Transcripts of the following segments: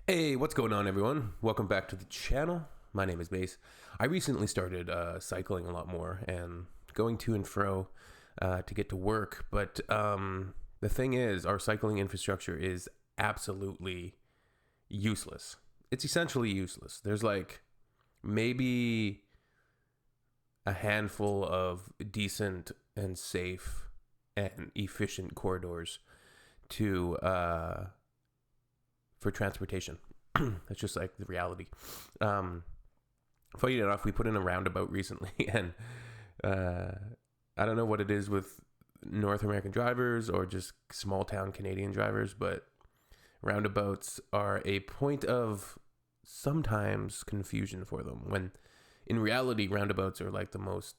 Hey, what's going on, everyone? Welcome back to the channel. My name is Base. I recently started cycling a lot more and going to and fro to get to work. But the thing is, our cycling infrastructure is absolutely useless. It's essentially useless. There's like maybe a handful of decent and safe and efficient corridors to for transportation. That's just like the reality. Funny enough, we put in a roundabout recently, and I don't know what it is with North American drivers or just small town Canadian drivers, but roundabouts are a point of sometimes confusion for them, when in reality roundabouts are like the most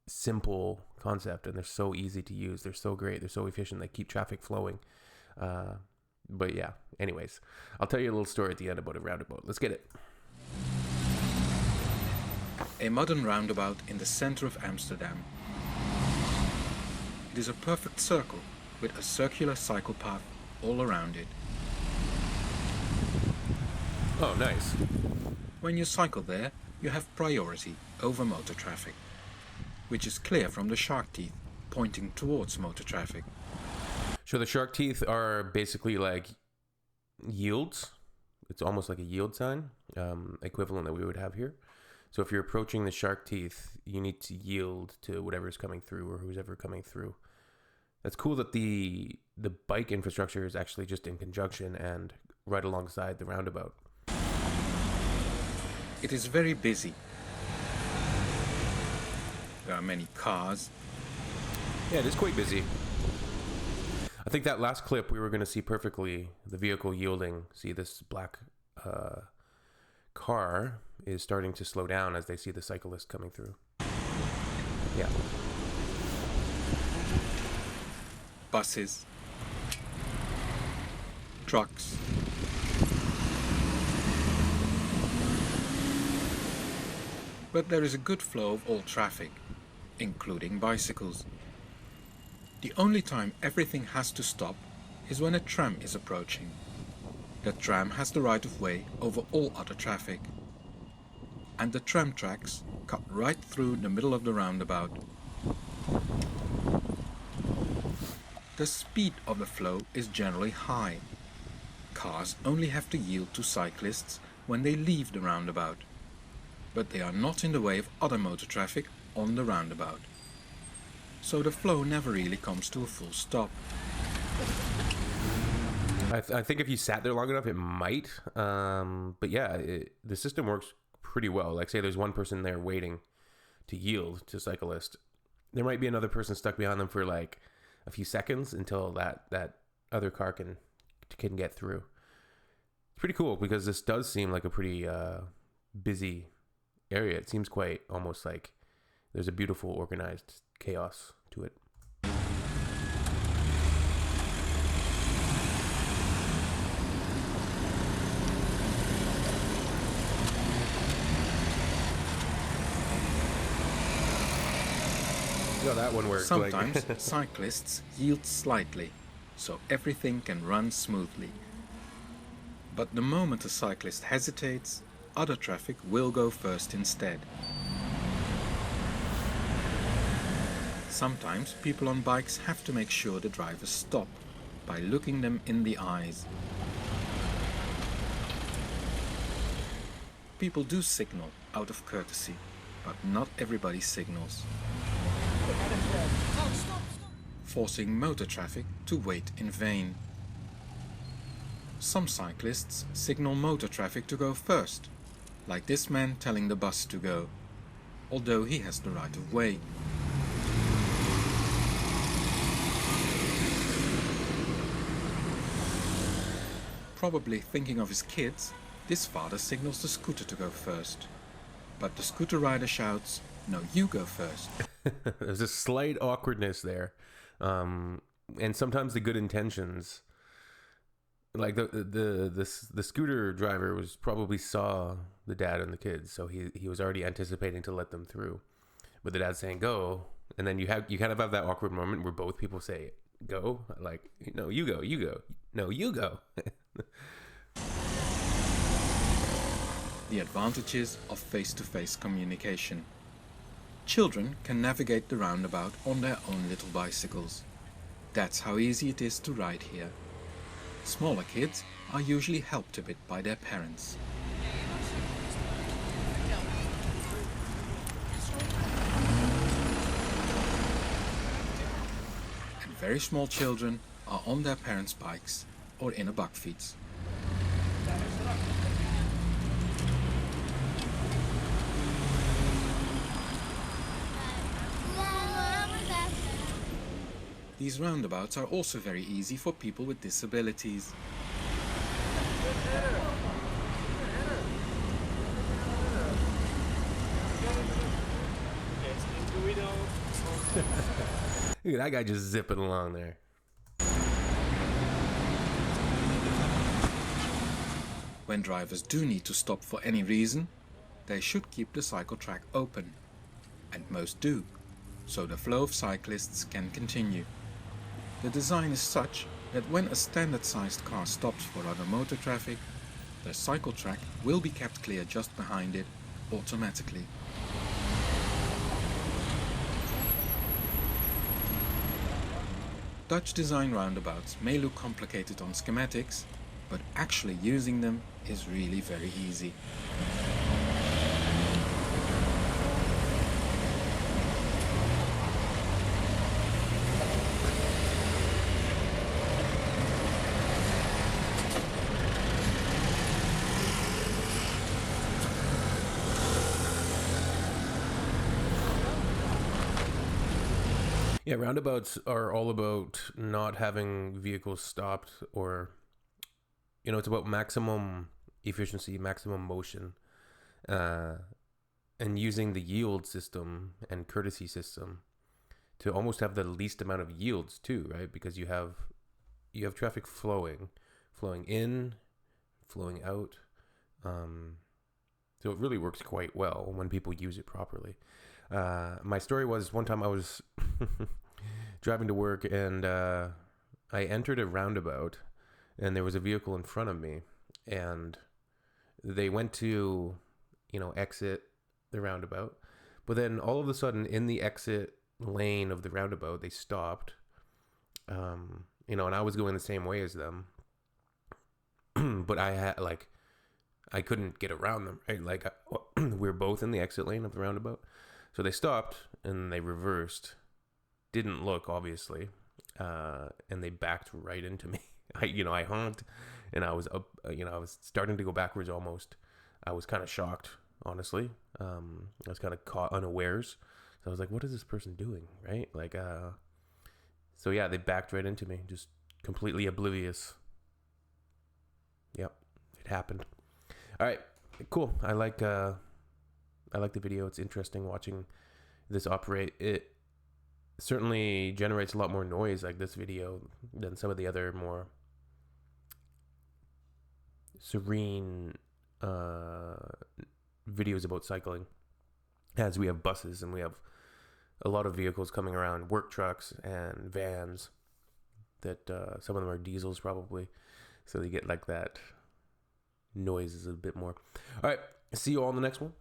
simple concept, and they're so easy to use. They're so great. They're so efficient. They keep traffic flowing. But yeah, anyways, I'll tell you a little story at the end about a roundabout. Let's get it. A modern roundabout in the center of Amsterdam. It is a perfect circle with a circular cycle path all around it. Oh, nice. When you cycle there, you have priority over motor traffic, which is clear from the shark teeth pointing towards motor traffic. So the shark teeth are basically like yields. It's almost like a yield sign, equivalent that we would have here. So if you're approaching the shark teeth, you need to yield to whatever's coming through or who's ever coming through. That's cool that the bike infrastructure is actually just in conjunction and right alongside the roundabout. It is very busy. There are many cars. Yeah, it is quite busy. I think that last clip we were going to see perfectly the vehicle yielding. See, this black car is starting to slow down as they see the cyclist coming through. Yeah. Buses. Trucks. But there is a good flow of all traffic, including bicycles. The only time everything has to stop is when a tram is approaching. The tram has the right of way over all other traffic. And the tram tracks cut right through the middle of the roundabout. The speed of the flow is generally high. Cars only have to yield to cyclists when they leave the roundabout, but they are not in the way of other motor traffic on the roundabout. So the flow never really comes to a full stop. I think if you sat there long enough, it might. But yeah, the system works pretty well. Like, say there's one person there waiting to yield to cyclist. There might be another person stuck behind them for like a few seconds until that other car can get through. It's pretty cool because this does seem like a pretty busy area. It seems quite almost like there's a beautiful organized chaos to it. No, that one worked. Sometimes cyclists yield slightly, so everything can run smoothly. But the moment a cyclist hesitates, other traffic will go first instead. Sometimes people on bikes have to make sure the drivers stop by looking them in the eyes. People do signal out of courtesy, but not everybody signals, forcing motor traffic to wait in vain. Some cyclists signal motor traffic to go first, like this man telling the bus to go, although he has the right of way. Probably thinking of his kids, this father signals the scooter to go first. But the scooter rider shouts, "No, you go first." There's a slight awkwardness there. And sometimes the good intentions, like the scooter driver was probably saw the dad and the kids, so he was already anticipating to let them through. But the dad's saying go, and then you kind of have that awkward moment where both people say go, like, no, you go, no, you go. The advantages of face-to-face communication. Children can navigate the roundabout on their own little bicycles. That's how easy it is to ride here. Smaller kids are usually helped a bit by their parents. And very small children are on their parents' bikes or in a bakfiets. These roundabouts are also very easy for people with disabilities. Look at that guy just zipping along there. When drivers do need to stop for any reason, they should keep the cycle track open. And most do, so the flow of cyclists can continue. The design is such that when a standard-sized car stops for other motor traffic, the cycle track will be kept clear just behind it automatically. Dutch design roundabouts may look complicated on schematics, but actually using them is really very easy. Yeah, roundabouts are all about not having vehicles stopped, or, it's about maximum efficiency, maximum motion, and using the yield system and courtesy system to almost have the least amount of yields too, right? Because you have traffic flowing in, flowing out. So it really works quite well when people use it properly. My story was one time I was driving to work, and I entered a roundabout, and there was a vehicle in front of me, and they went to, exit the roundabout, but then all of a sudden in the exit lane of the roundabout, they stopped, and I was going the same way as them, but I couldn't get around them, right? We were both in the exit lane of the roundabout. So they stopped and they reversed, didn't look obviously, and they backed right into me. I honked, and I was up, I was starting to go backwards almost. I was kind of shocked, honestly. I was kind of caught unawares. So I was like, what is this person doing, right? So yeah, they backed right into me, just completely oblivious. Yep, it happened. All right, cool. I like the video. It's interesting watching this operate. It certainly generates a lot more noise, like this video, than some of the other more serene videos about cycling, as we have buses and we have a lot of vehicles coming around, work trucks and vans that some of them are diesels probably, so they get like that noise is a bit more. All right, see you all in the next one.